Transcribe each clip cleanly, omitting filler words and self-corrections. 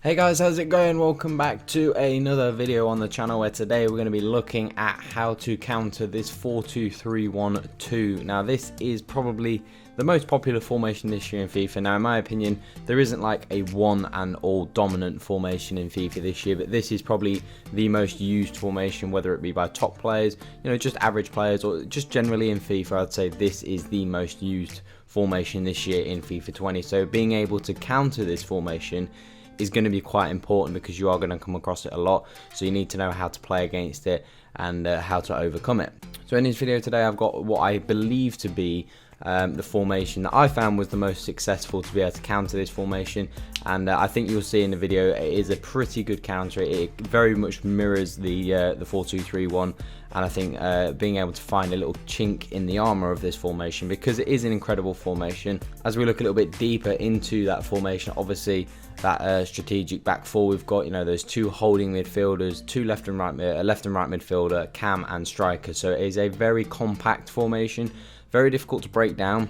Hey guys, how's it going? Welcome back to another video on the channel where today we're going to be looking at how to counter this 4-2-3-1-2. Now this is probably the most popular formation this year in FIFA. Now in my opinion, there isn't like a one and all dominant formation in FIFA this year, but this is probably the most used formation, whether it be by top players, just average players, or just generally in FIFA. I'd say this is the most used formation this year in FIFA 20. So being able to counter this formation is going to be quite important because you are going to come across it a lot, so you need to know how to play against it and how to overcome it. So in this video today I've got what I believe to be the formation that I found was the most successful to be able to counter this formation, and I think you'll see in the video it is a pretty good counter. It very much mirrors the 4-2-3-1, and I think being able to find a little chink in the armor of this formation, because it is an incredible formation. As we look a little bit deeper into that formation, obviously that strategic back four, we've got those two holding midfielders, two left and right midfielder, cam and striker. So it is a very compact formation, very difficult to break down,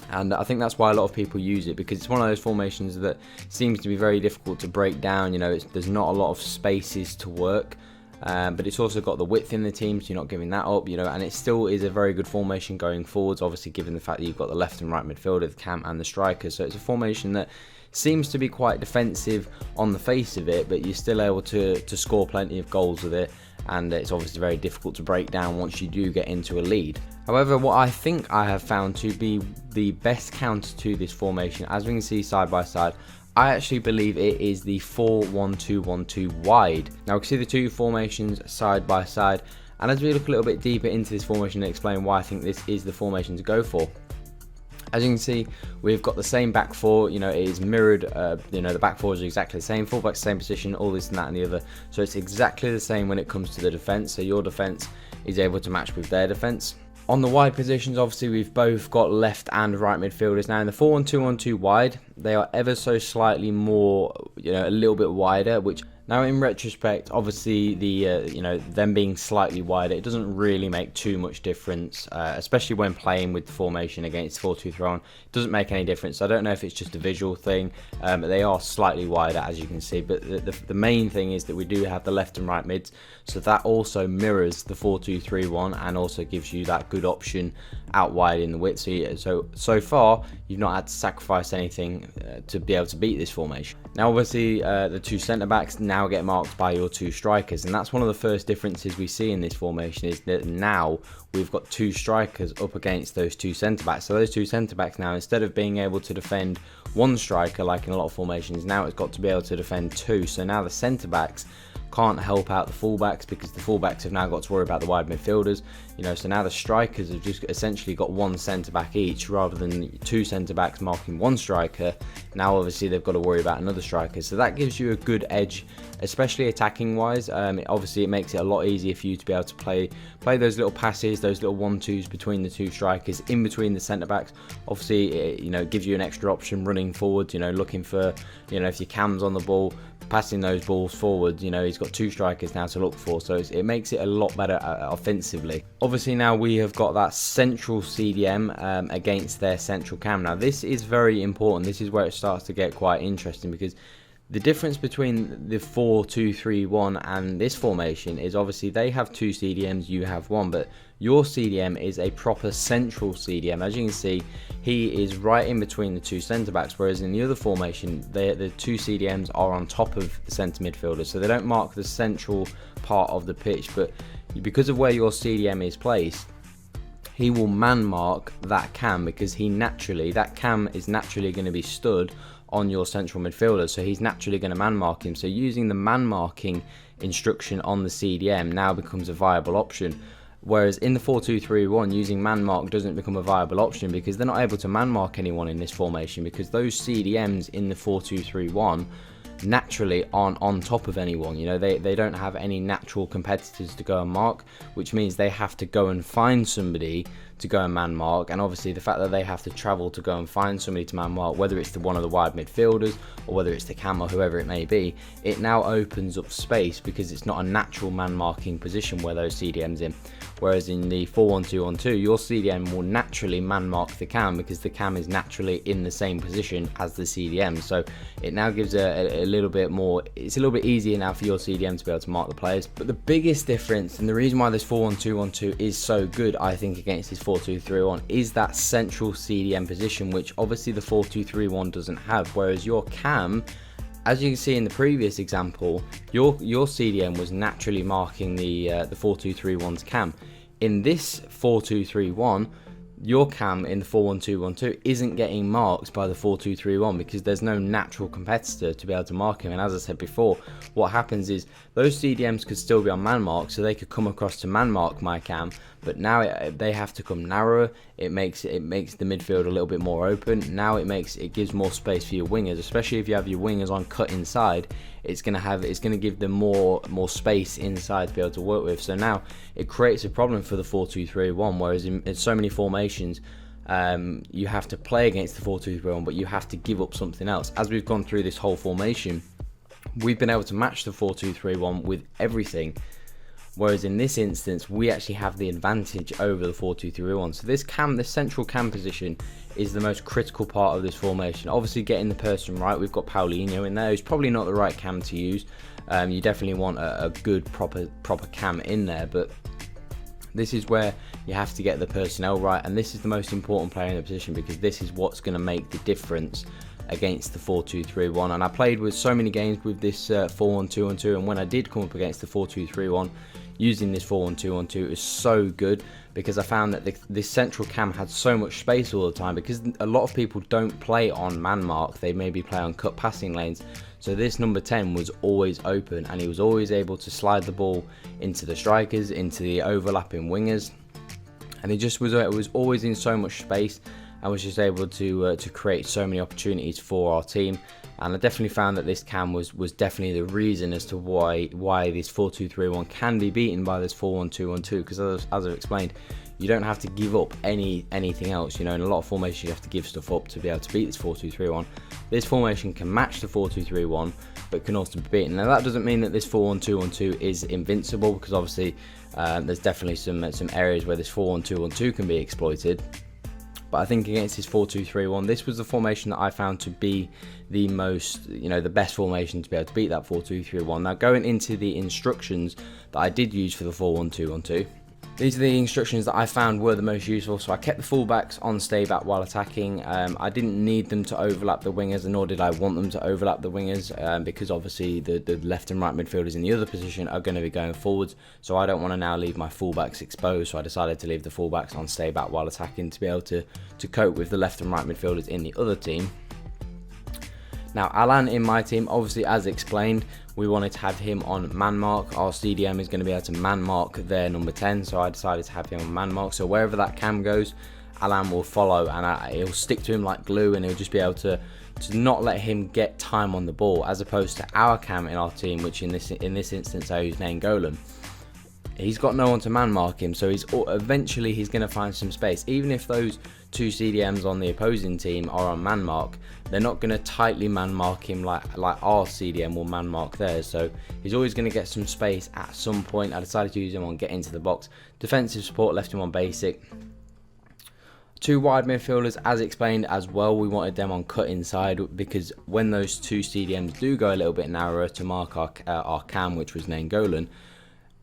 and I think that's why a lot of people use it, because it's one of those formations that seems to be very difficult to break down. There's not a lot of spaces to work, but it's also got the width in the team, so you're not giving that up, and it still is a very good formation going forwards, obviously given the fact that you've got the left and right midfielder, the cam and the striker. So it's a formation that seems to be quite defensive on the face of it, but you're still able to score plenty of goals with it, and it's obviously very difficult to break down once you do get into a lead. However, what I think I have found to be the best counter to this formation, as we can see side by side, I actually believe it is the 4-1-2-1-2 wide. Now we can see the two formations side by side, and as we look a little bit deeper into this formation and explain why I think this is the formation to go for, as you can see, we've got the same back four. It is mirrored. The back four is exactly the same. Fullback, same position, all this and that and the other. So it's exactly the same when it comes to the defense. So your defense is able to match with their defense. On the wide positions, obviously, we've both got left and right midfielders. Now in the 4-1-2-1-2 wide, they are ever so slightly more, a little bit wider, which now in retrospect, obviously the them being slightly wider, it doesn't really make too much difference, especially when playing with the formation against 4-2-3-1. It doesn't make any difference. I don't know if it's just a visual thing, but they are slightly wider, as you can see. But the main thing is that we do have the left and right mids, so that also mirrors the 4-2-3-1 and also gives you that good option out wide in the width. So far you've not had to sacrifice anything to be able to beat this formation. Now obviously the two centre backs now get marked by your two strikers, and that's one of the first differences we see in this formation, is that now we've got two strikers up against those two centre backs. So those two centre backs now, instead of being able to defend one striker like in a lot of formations, now it's got to be able to defend two. So now the centre backs can't help out the fullbacks, because the fullbacks have now got to worry about the wide midfielders. So now the strikers have just essentially got one centre back each, rather than two centre backs marking one striker. Now obviously they've got to worry about another striker, so that gives you a good edge, especially attacking wise. Obviously it makes it a lot easier for you to be able to play those little passes, those little 1-2s between the two strikers, in between the centre backs. Obviously it gives you an extra option running forward, looking for, if your cam's on the ball, passing those balls forward. He's got two strikers now to look for, so it makes it a lot better offensively. Obviously now we have got that central CDM against their central cam. Now this is very important. This is where it starts to get quite interesting, because the difference between the 4-2-3-1 and this formation is obviously they have two CDMs, you have one, but your CDM is a proper central CDM. As you can see, he is right in between the two centre backs, whereas in the other formation, the two CDMs are on top of the centre midfielders, so they don't mark the central part of the pitch. But because of where your CDM is placed, he will man mark that cam, because that cam is naturally going to be stood on your central midfielder, so he's naturally going to man mark him. So using the man marking instruction on the CDM now becomes a viable option, whereas in the 4-2-3-1 using man mark doesn't become a viable option, because they're not able to man mark anyone in this formation, because those CDMs in the 4-2-3-1 naturally aren't on top of anyone. They don't have any natural competitors to go and mark, which means they have to go and find somebody to go and man mark, and obviously the fact that they have to travel to go and find somebody to man mark, whether it's one of the wide midfielders or whether it's the cam or whoever it may be, it now opens up space because it's not a natural man marking position where those CDMs in. Whereas in the 4-1-2-1-2, your CDM will naturally man mark the cam because the cam is naturally in the same position as the CDM. So it now gives a little bit more, it's a little bit easier now for your CDM to be able to mark the players. But the biggest difference, and the reason why this 4-1-2-1-2 is so good, I think, against this 4-2-3-1, is that central CDM position, which obviously the 4-2-3-1 doesn't have. Whereas your cam, as you can see in the previous example, your CDM was naturally marking the 4-2-3-1's cam. In this 4-2-3-1, your cam in the 4-1-2-1-2 isn't getting marked by the 4-2-3-1 because there's no natural competitor to be able to mark him. And as I said before, what happens is those CDMs could still be on man mark, so they could come across to man mark my cam, but now they have to come narrower. It makes the midfield a little bit more open. Now it gives more space for your wingers, especially if you have your wingers on cut inside. It's gonna give them more space inside to be able to work with. So now it creates a problem for the 4-2-3-1. Whereas in so many formations, you have to play against the 4-2-3-1, but you have to give up something else. As we've gone through this whole formation, we've been able to match the 4-2-3-1 with everything. Whereas in this instance, we actually have the advantage over the 4-2-3-1. So this central cam position is the most critical part of this formation. Obviously, getting the person right. We've got Paulinho in there, who's probably not the right cam to use. You definitely want a good proper cam in there, but this is where you have to get the personnel right, and this is the most important player in the position because this is what's going to make the difference against the 4-2-3-1. And I played with so many games with this 4-1-2-1-2, and when I did come up against the 4-2-3-1, using this 4-1-2-1-2 is so good because I found that this central cam had so much space all the time, because a lot of people don't play on man mark, they maybe play on cut passing lanes. So this number 10 was always open, and he was always able to slide the ball into the strikers, into the overlapping wingers, and it was always in so much space. I was just able to create so many opportunities for our team, and I definitely found that this cam was definitely the reason as to why this 4-2-3-1 can be beaten by this 4-1-2-1-2. Because as I've explained, you don't have to give up anything else. You know, in a lot of formations you have to give stuff up to be able to beat this 4-2-3-1. This formation can match the 4-2-3-1, but can also be beaten. Now that doesn't mean that this 4-1-2-1-2 is invincible, because obviously there's definitely some areas where this 4-1-2-1-2 can be exploited. But I think against this 4-2-3-1, this was the formation that I found to be the most, the best formation to be able to beat that 4-2-3-1. Now, going into the instructions that I did use for the 4-1-2-1-2, these are the instructions that I found were the most useful. So I kept the fullbacks on stay back while attacking. I didn't need them to overlap the wingers, nor did I want them to overlap the wingers, because obviously the left and right midfielders in the other position are going to be going forwards. So I don't want to now leave my fullbacks exposed. So I decided to leave the fullbacks on stay back while attacking to be able to cope with the left and right midfielders in the other team. Now, Alan in my team, obviously, as explained, we wanted to have him on man mark. Our CDM is going to be able to man mark their number 10, so I decided to have him on man mark. So wherever that cam goes, Alan will follow, and he'll stick to him like glue, and he'll just be able to not let him get time on the ball, as opposed to our cam in our team, which in this instance I use Nainggolan. He's got no one to man mark him, so eventually he's going to find some space. Even if those two CDMs on the opposing team are on man mark, they're not going to tightly man mark him like our CDM will man mark theirs. So he's always going to get some space at some point. I decided to use him on get into the box. Defensive support, left him on basic. Two wide midfielders, as explained as well, we wanted them on cut inside, because when those two CDMs do go a little bit narrower to mark our cam, which was Nainggolan,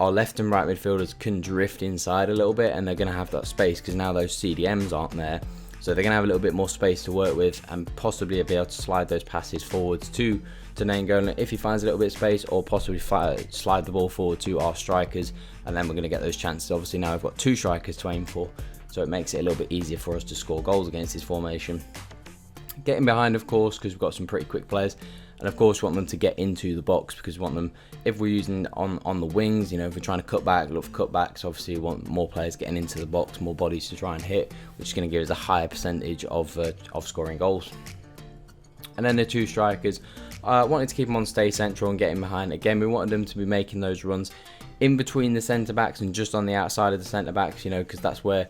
our left and right midfielders can drift inside a little bit, and they're going to have that space because now those CDMs aren't there. So they're going to have a little bit more space to work with, and possibly be able to slide those passes forwards to Nainggolan if he finds a little bit of space, or possibly slide the ball forward to our strikers, and then we're going to get those chances. Obviously now we've got two strikers to aim for, so it makes it a little bit easier for us to score goals against this formation. Getting behind, of course, because we've got some pretty quick players. And of course, we want them to get into the box, because we want them, if we're using on the wings, if we're trying to cut back, look for cutbacks, obviously we want more players getting into the box, more bodies to try and hit, which is going to give us a higher percentage of scoring goals. And then the two strikers, wanted to keep them on stay central and getting behind. Again, we wanted them to be making those runs in between the centre backs and just on the outside of the centre backs, because that's where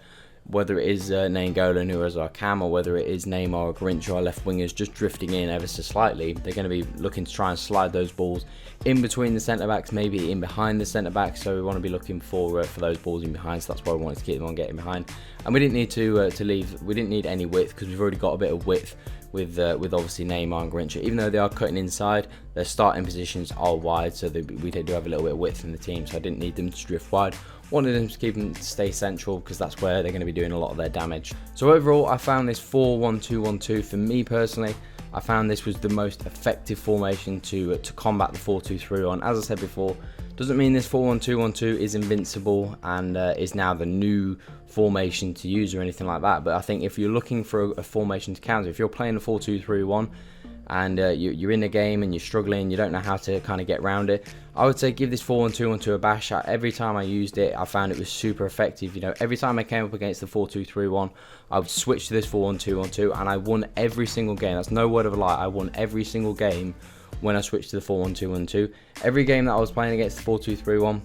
whether it is Nainggolan who is our cam, or whether it is Neymar or Grinch, our left wingers, just drifting in ever so slightly, they're going to be looking to try and slide those balls in between the centre backs, maybe in behind the centre backs. So we want to be looking for those balls in behind. So that's why we wanted to keep them on getting behind. And we didn't need to leave. We didn't need any width because we've already got a bit of width with obviously Neymar and Grinch. Even though they are cutting inside, their starting positions are wide, so we do have a little bit of width in the team. So I didn't need them to drift wide. Wanted them to keep them to stay central because that's where they're going to be doing a lot of their damage. So overall, I found this 4-1-2-1-2 for me personally. I found this was the most effective formation to combat the 4-2-3-1. As I said before, doesn't mean this 4-1-2-1-2 is invincible and is now the new formation to use or anything like that. But I think if you're looking for a formation to counter, if you're playing a 4-2-3-1 and you're in the game and you're struggling, you don't know how to kind of get around it, I would say give this 4-1-2-1-2 a bash. Every time I used it, I found it was super effective. You know, every time I came up against the 4-2-3-1, I would switch to this 4-1-2-1-2, and I won every single game. That's no word of a lie. I won every single game when I switched to the 4-1-2-1-2. Every game that I was playing against the 4-2-3-1,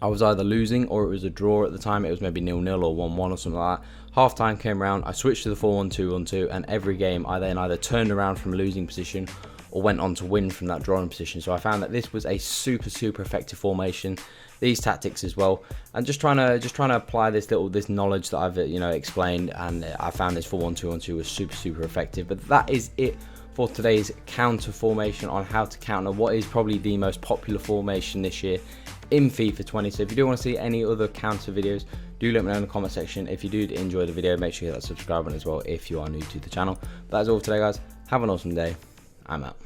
I was either losing or it was a draw at the time. It was maybe 0-0 or 1-1 or something like that. Half time came around, I switched to the 4-1-2-1-2, and every game I then either turned around from losing position or went on to win from that drawing position. So I found that this was a super effective formation. These tactics as well, and just trying to apply this knowledge that I've explained, and I found this 4-1-2-1-2 was super effective. But that is it for today's counter formation on how to counter what is probably the most popular formation this year in FIFA 20. So if you do want to see any other counter videos, do let me know in the comment section. If you do enjoy the video, make sure you hit that subscribe button as well if you are new to the channel. But that's all for today, guys. Have an awesome day. I'm out.